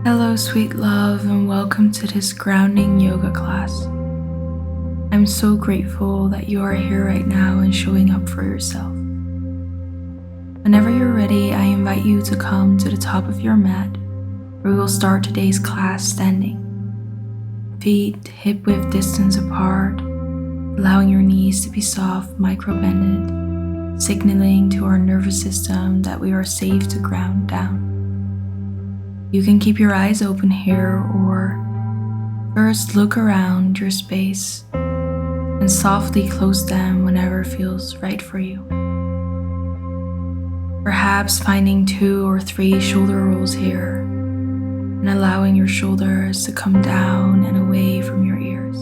Hello, sweet love, and welcome to this grounding yoga class. I'm so grateful that you are here right now and showing up for yourself. Whenever you're ready, I invite you to come to the top of your mat, where we will start today's class standing. Feet hip-width distance apart, allowing your knees to be soft, micro-bended, signaling to our nervous system that we are safe to ground down. You can keep your eyes open here or first look around your space and softly close them whenever it feels right for you. Perhaps finding 2 or 3 shoulder rolls here and allowing your shoulders to come down and away from your ears,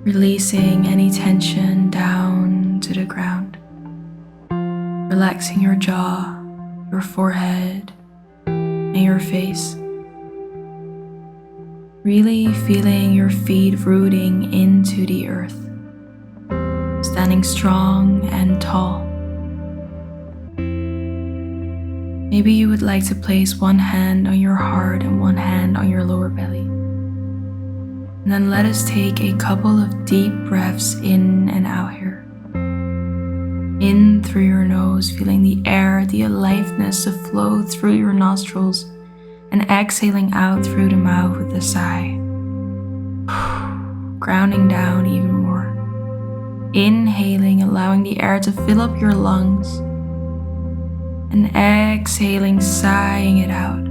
releasing any tension down to the ground, relaxing your jaw, your forehead, and your face. Really feeling your feet rooting into the earth, standing strong and tall. Maybe you would like to place one hand on your heart and one hand on your lower belly. And then let us take a couple of deep breaths in and out here. In through your nose, feeling the air, the aliveness to flow through your nostrils, and exhaling out through the mouth with a sigh. Grounding down even more. Inhaling, allowing the air to fill up your lungs, and exhaling, sighing it out.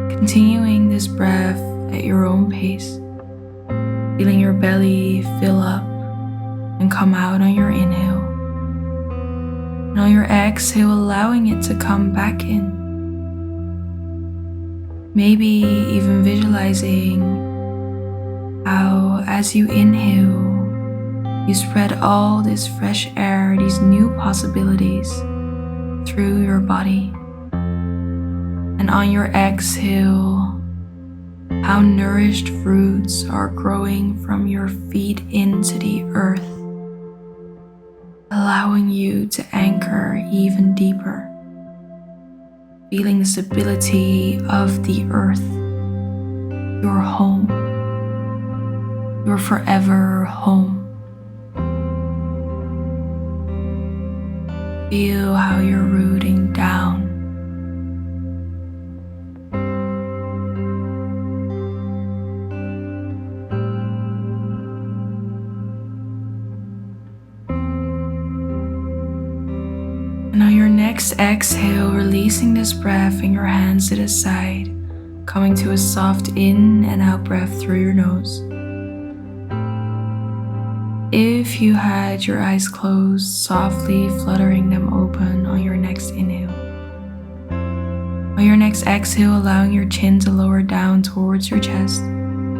Continuing this breath at your own pace, feeling your belly fill up and come out on your inhale. And on your exhale, allowing it to come back in. Maybe even visualizing how as you inhale, you spread all this fresh air, these new possibilities through your body. And on your exhale, how nourished roots are growing from your feet into the earth, allowing you to anchor even deeper, feeling the stability of the earth, your home, your forever home. Feel how you're rooting down. And on your next exhale, releasing this breath in your hands to the side, coming to a soft in and out breath through your nose. If you had your eyes closed, softly fluttering them open on your next inhale. On your next exhale, allowing your chin to lower down towards your chest,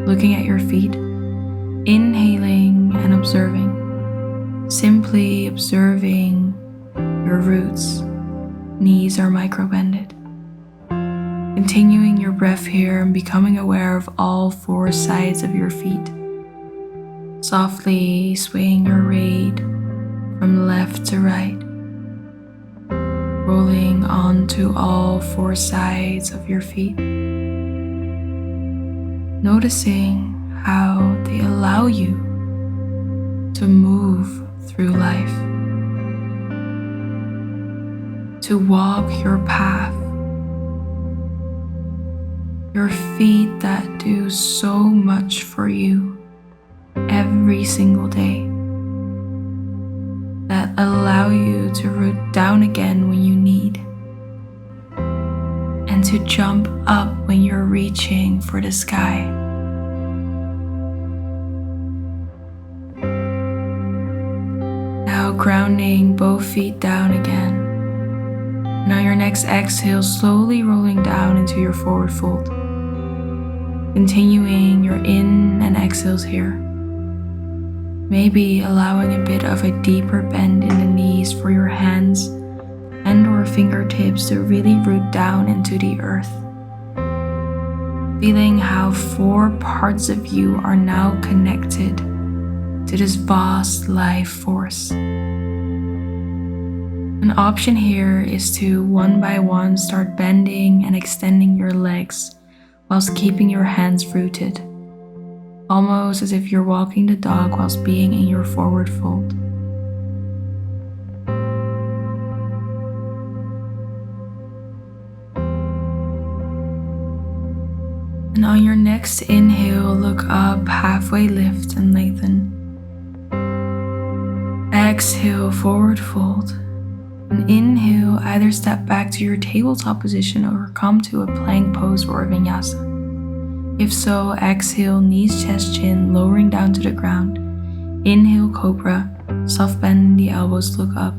looking at your feet, inhaling and observing, simply observing your roots. Knees are micro-bended. Continuing your breath here and becoming aware of all 4 sides of your feet. Softly swaying your weight from left to right, rolling onto all 4 sides of your feet. Noticing how they allow you to move through life, to walk your path. Your feet that do so much for you every single day, that allow you to root down again when you need, and to jump up when you're reaching for the sky. Now grounding both feet down again. And on your next exhale, slowly rolling down into your forward fold. Continuing your in and exhales here. Maybe allowing a bit of a deeper bend in the knees for your hands and or fingertips to really root down into the earth. Feeling how 4 parts of you are now connected to this vast life force. An option here is to one by one start bending and extending your legs whilst keeping your hands rooted, almost as if you're walking the dog whilst being in your forward fold. And on your next inhale, look up, halfway lift and lengthen. Exhale, forward fold. And inhale, either step back to your tabletop position or come to a plank pose or a vinyasa. If so, exhale, knees, chest, chin, lowering down to the ground. Inhale, cobra, soft bend in the elbows, look up.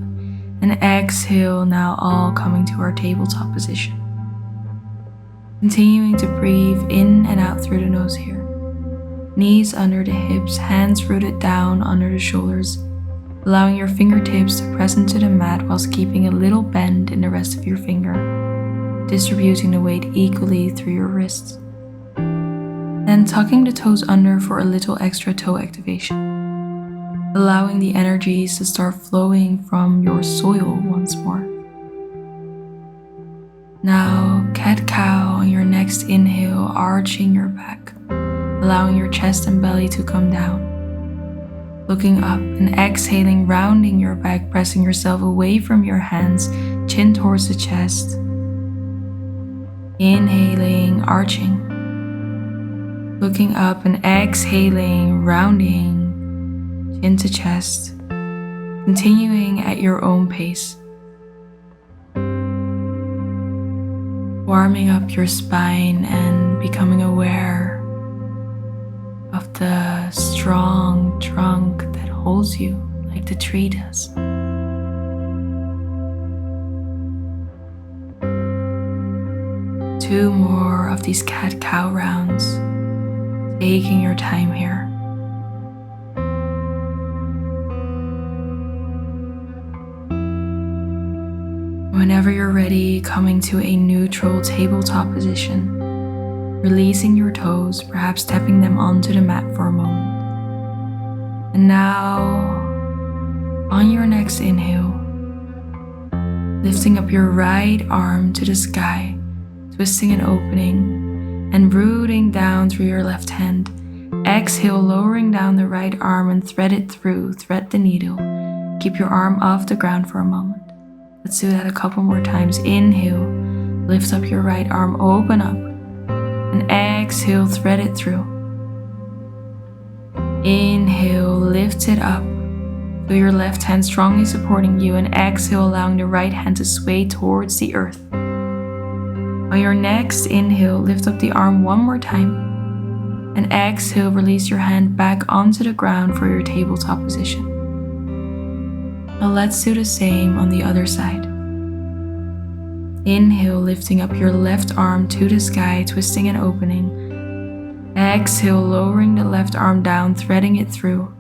And exhale, now all coming to our tabletop position. Continuing to breathe in and out through the nose here. Knees under the hips, hands rooted down under the shoulders, allowing your fingertips to press into the mat whilst keeping a little bend in the rest of your finger, distributing the weight equally through your wrists. Then tucking the toes under for a little extra toe activation, allowing the energies to start flowing from your soil once more. Now, cat-cow on your next inhale, arching your back, allowing your chest and belly to come down. Looking up and exhaling, rounding your back, pressing yourself away from your hands, chin towards the chest. Inhaling, arching. Looking up and exhaling, rounding, chin to chest. Continuing at your own pace. Warming up your spine and becoming aware of the strong trunk that holds you like the tree does. Two more of these cat-cow rounds, taking your time here. Whenever you're ready, coming to a neutral tabletop position, releasing your toes, perhaps stepping them onto the mat for a moment. And now, on your next inhale, lifting up your right arm to the sky, twisting and opening, and rooting down through your left hand. Exhale, lowering down the right arm and thread it through, thread the needle. Keep your arm off the ground for a moment. Let's do that a couple more times. Inhale, lift up your right arm, open up. And exhale, thread it through. Inhale, lift it up. Feel your left hand strongly supporting you, and exhale, allowing the right hand to sway towards the earth. On your next inhale, lift up the arm one more time. And exhale, release your hand back onto the ground for your tabletop position. Now let's do the same on the other side. Inhale, lifting up your left arm to the sky, twisting and opening. Exhale, lowering the left arm down, threading it through.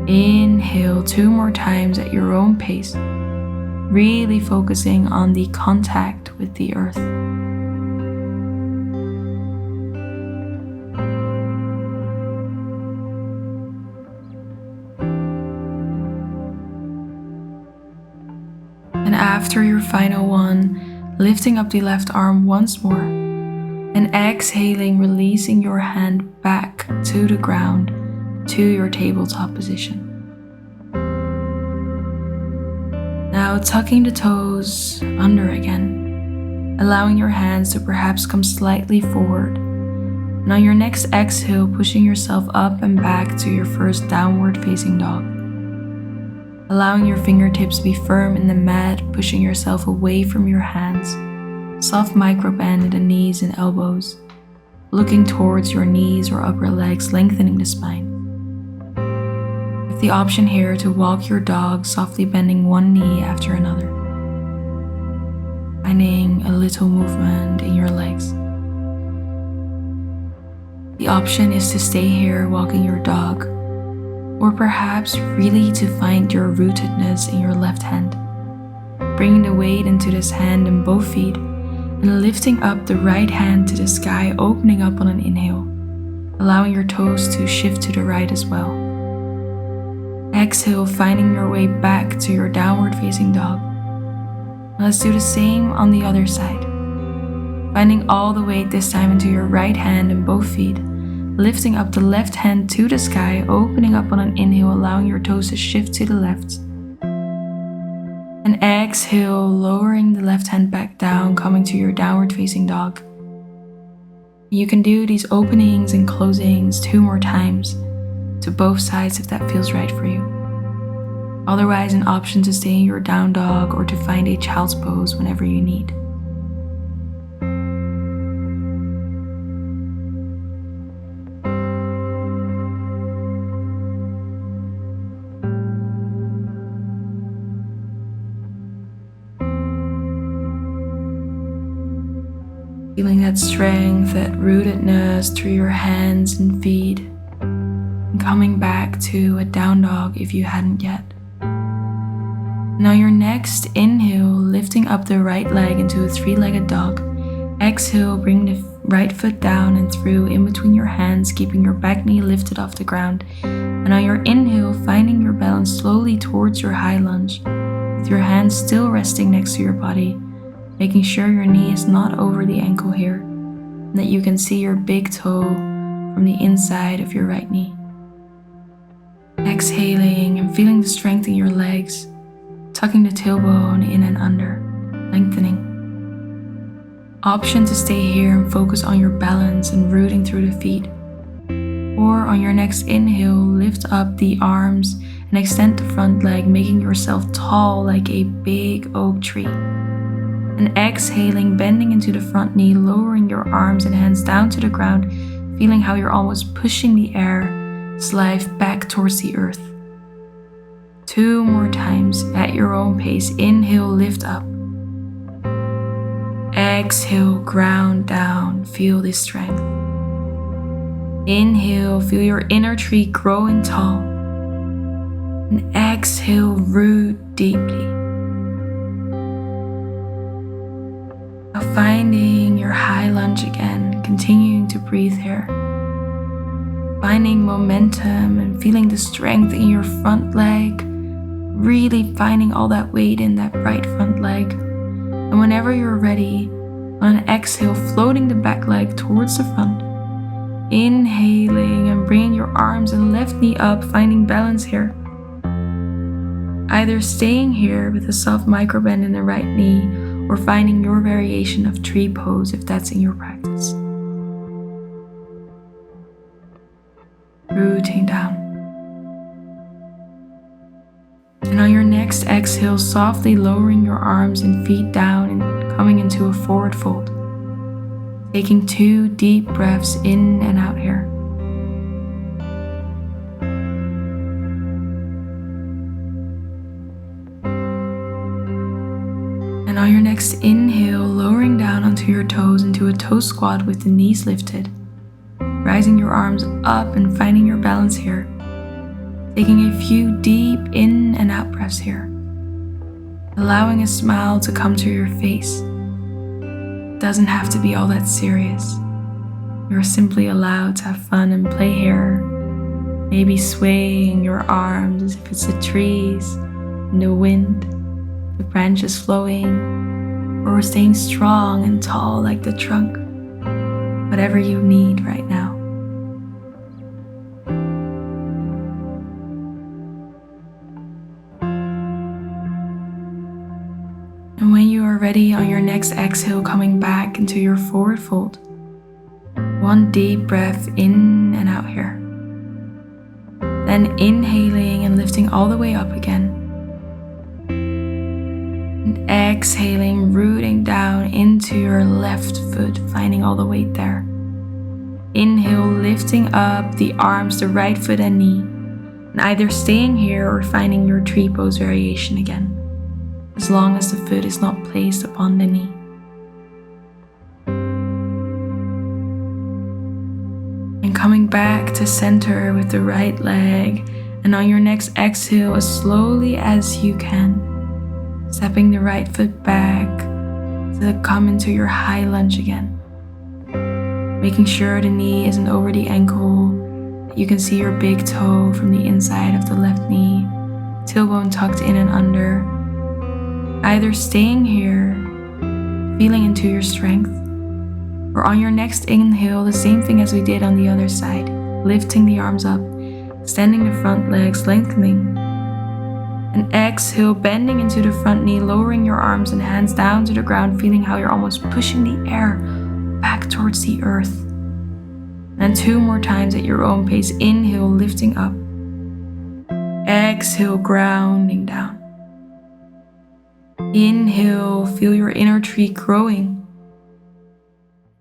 Inhale, two more times at your own pace, really focusing on the contact with the earth. And after your final one, lifting up the left arm once more and exhaling, releasing your hand back to the ground, to your tabletop position. Now tucking the toes under again, allowing your hands to perhaps come slightly forward. And on your next exhale, pushing yourself up and back to your first downward facing dog. Allowing your fingertips to be firm in the mat, pushing yourself away from your hands. Soft micro bend in the knees and elbows. Looking towards your knees or upper legs, lengthening the spine. With the option here to walk your dog, softly bending one knee after another. Finding a little movement in your legs. The option is to stay here walking your dog, or perhaps really to find your rootedness in your left hand. Bringing the weight into this hand and both feet, and lifting up the right hand to the sky, opening up on an inhale, allowing your toes to shift to the right as well. Exhale, finding your way back to your downward facing dog. Now let's do the same on the other side. Finding all the weight this time into your right hand and both feet, lifting up the left hand to the sky, opening up on an inhale, allowing your toes to shift to the left. And exhale, lowering the left hand back down, coming to your downward facing dog. You can do these openings and closings 2 more times to both sides if that feels right for you. Otherwise, an option to stay in your down dog or to find a child's pose whenever you need. Feeling that strength, that rootedness through your hands and feet, and coming back to a down dog if you hadn't yet. Now your next inhale, lifting up the right leg into a 3-legged dog. Exhale, bring the right foot down and through in between your hands, keeping your back knee lifted off the ground. And on your inhale, finding your balance slowly towards your high lunge, with your hands still resting next to your body, making sure your knee is not over the ankle here, and that you can see your big toe from the inside of your right knee. Exhaling and feeling the strength in your legs, tucking the tailbone in and under, lengthening. Option to stay here and focus on your balance and rooting through the feet. Or on your next inhale, lift up the arms and extend the front leg, making yourself tall like a big oak tree. And exhaling, bending into the front knee, lowering your arms and hands down to the ground, feeling how you're almost pushing the air, life back towards the earth. 2 more times at your own pace. Inhale, lift up. Exhale, ground down, feel this strength. Inhale, feel your inner tree growing tall. And exhale, root deeply. Finding your high lunge again, continuing to breathe here. Finding momentum and feeling the strength in your front leg, really finding all that weight in that right front leg. And whenever you're ready, on an exhale, floating the back leg towards the front. Inhaling and bringing your arms and left knee up, finding balance here. Either staying here with a soft micro bend in the right knee, or finding your variation of tree pose if that's in your practice. Rooting down. And on your next exhale, softly lowering your arms and feet down and coming into a forward fold. Taking 2 deep breaths in and out here. And on your next inhale, lowering down onto your toes into a toe squat with the knees lifted. Rising your arms up and finding your balance here. Taking a few deep in and out breaths here. Allowing a smile to come to your face. It doesn't have to be all that serious. You're simply allowed to have fun and play here. Maybe swaying your arms as if it's the trees in the wind, the branches flowing, or staying strong and tall like the trunk. Whatever you need right now. And when you are ready, on your next exhale, coming back into your forward fold. 1 deep breath in and out here. Then inhaling and lifting all the way up again. And exhaling, rooting down into your left foot, finding all the weight there. Inhale, lifting up the arms, the right foot and knee. And either staying here or finding your tree pose variation again, as long as the foot is not placed upon the knee. And coming back to center with the right leg, and on your next exhale, as slowly as you can, stepping the right foot back to come into your high lunge again. Making sure the knee isn't over the ankle, you can see your big toe from the inside of the left knee, tailbone tucked in and under, either staying here, feeling into your strength, or on your next inhale, the same thing as we did on the other side, lifting the arms up, extending the front legs, lengthening. And exhale, bending into the front knee, lowering your arms and hands down to the ground, feeling how you're almost pushing the air back towards the earth. And 2 more times at your own pace. Inhale, lifting up. Exhale, grounding down. Inhale, feel your inner tree growing.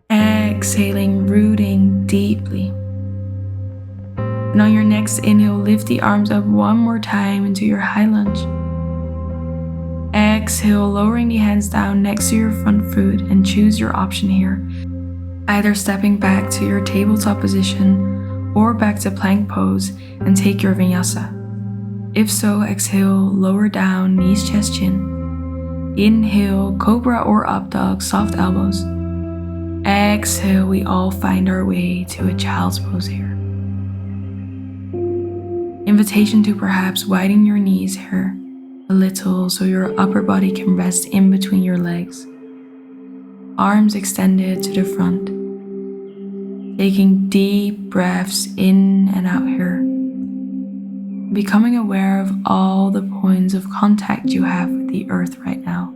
Exhaling, rooting deeply. And on your next inhale, lift the arms up 1 more time into your high lunge. Exhale, lowering the hands down next to your front foot, and choose your option here. Either stepping back to your tabletop position or back to plank pose and take your vinyasa. If so, exhale, lower down, knees, chest, chin. Inhale, cobra or up dog, soft elbows. Exhale, we all find our way to a child's pose here. Invitation to perhaps widen your knees here a little so your upper body can rest in between your legs. Arms extended to the front. Taking deep breaths in and out here. Becoming aware of all the points of contact you have with the earth right now.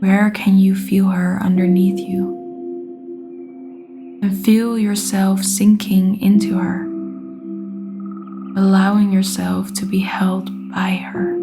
Where can you feel her underneath you? And feel yourself sinking into her, allowing yourself to be held by her.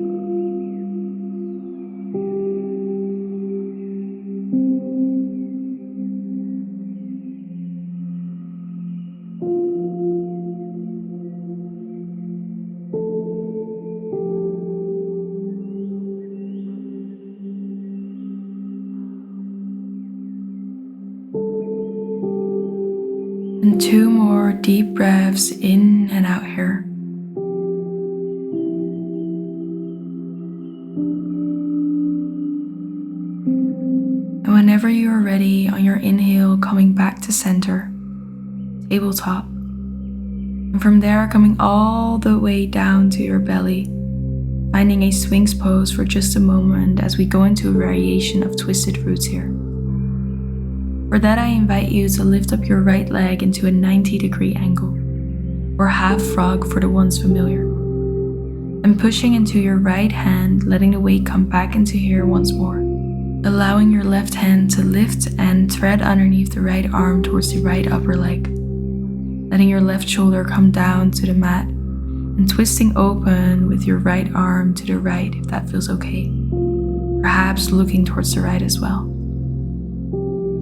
And 2 more deep breaths in and out here. And whenever you are ready, on your inhale, coming back to center, tabletop. And from there, coming all the way down to your belly, finding a swings pose for just a moment as we go into a variation of twisted roots here. For that, I invite you to lift up your right leg into a 90-degree angle, or half frog for the ones familiar. And pushing into your right hand, letting the weight come back into here once more. Allowing your left hand to lift and thread underneath the right arm towards the right upper leg. Letting your left shoulder come down to the mat and twisting open with your right arm to the right if that feels okay. Perhaps looking towards the right as well.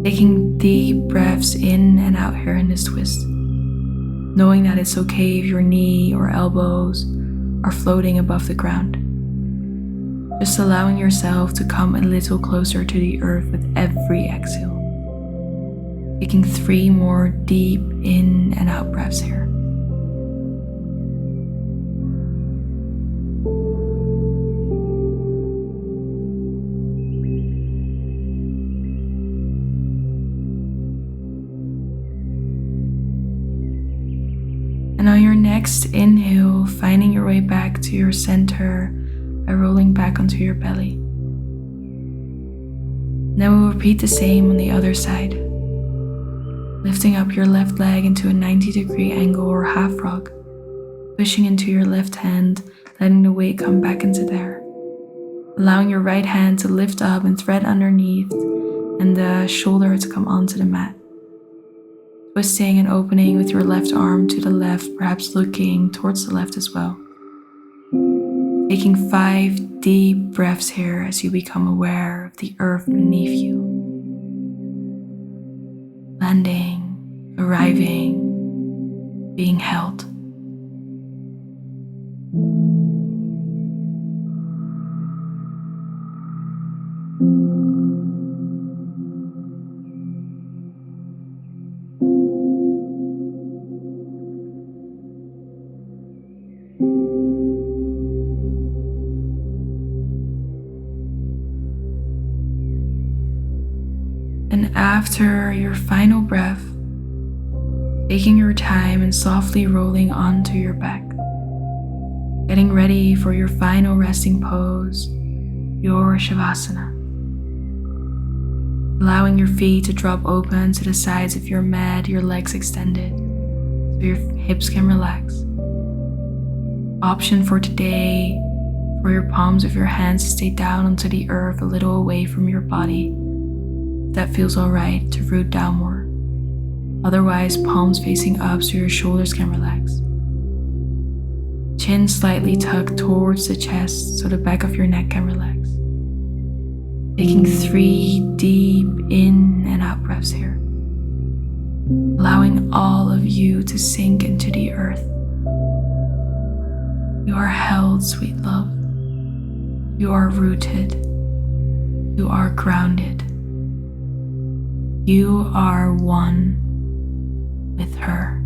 Taking deep breaths in and out here in this twist. Knowing that it's okay if your knee or elbows are floating above the ground. Just allowing yourself to come a little closer to the earth with every exhale. Taking 3 more deep in and out breaths here. And on your next inhale, finding your way back to your center by rolling back onto your belly. Then we'll repeat the same on the other side. Lifting up your left leg into a 90-degree angle or half frog. Pushing into your left hand, letting the weight come back into there. Allowing your right hand to lift up and thread underneath and the shoulder to come onto the mat. Twisting and opening with your left arm to the left, perhaps looking towards the left as well. Taking 5 deep breaths here as you become aware of the earth beneath you. Landing, arriving, being held. And after your final breath, taking your time and softly rolling onto your back, getting ready for your final resting pose, your Shavasana. Allowing your feet to drop open to the sides of your mat, your legs extended, so your hips can relax. Option for today, for your palms of your hands to stay down onto the earth a little away from your body. If that feels alright, to root downward. Otherwise, palms facing up so your shoulders can relax. Chin slightly tucked towards the chest so the back of your neck can relax. Taking 3 deep in and out breaths here. Allowing all of you to sink into the earth. You are held, sweet love. You are rooted. You are grounded. You are one with her.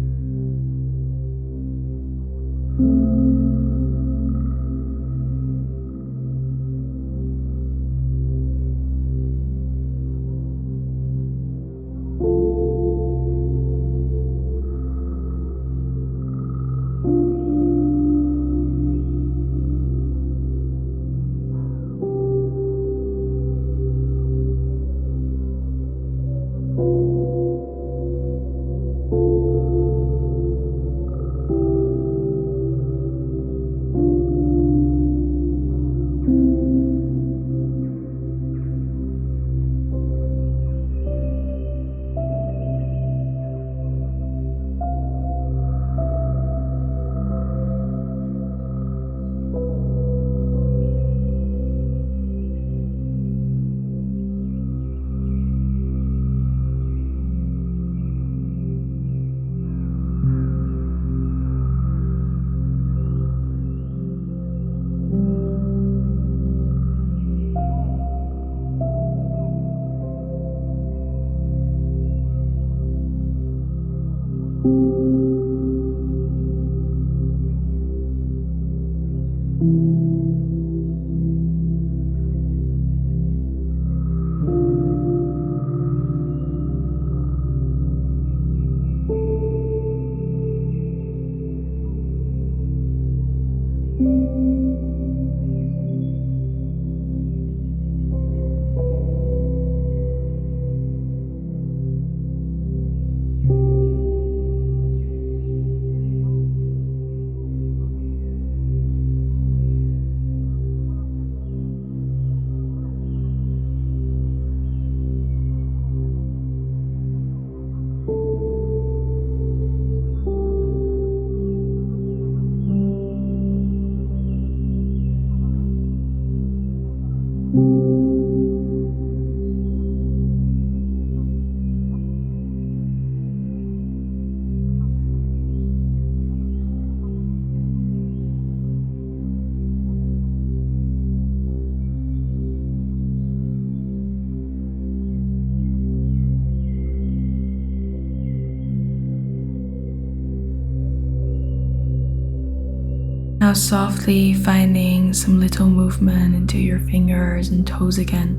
Now softly finding some little movement into your fingers and toes again.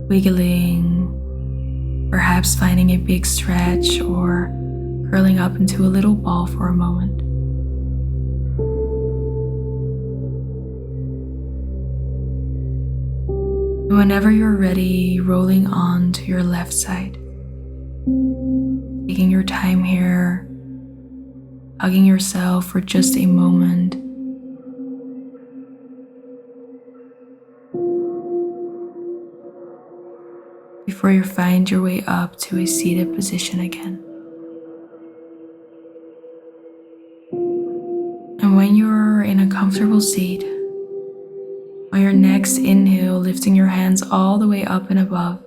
Wiggling, perhaps finding a big stretch or curling up into a little ball for a moment. And whenever you're ready, rolling on to your left side. Taking your time here, hugging yourself for just a moment. Before you find your way up to a seated position again. And when you're in a comfortable seat, on your next inhale, lifting your hands all the way up and above,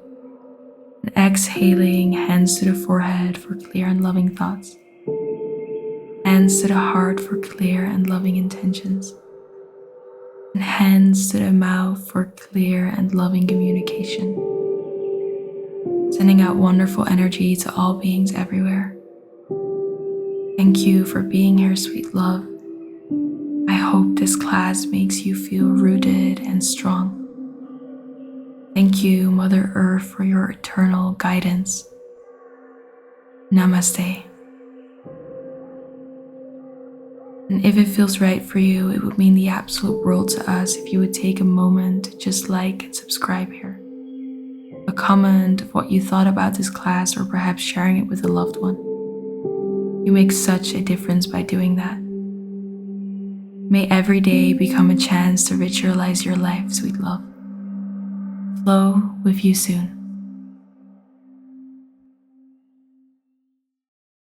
and exhaling, hands to the forehead for clear and loving thoughts. Hands to the heart for clear and loving intentions. And hands to the mouth for clear and loving communication. Sending out wonderful energy to all beings everywhere. Thank you for being here, sweet love. I hope this class makes you feel rooted and strong. Thank you, Mother Earth, for your eternal guidance. Namaste. And if it feels right for you, it would mean the absolute world to us if you would take a moment to just like and subscribe here. A comment of what you thought about this class, or perhaps sharing it with a loved one. You make such a difference by doing that. May every day become a chance to ritualize your life, sweet love. Flow with you soon.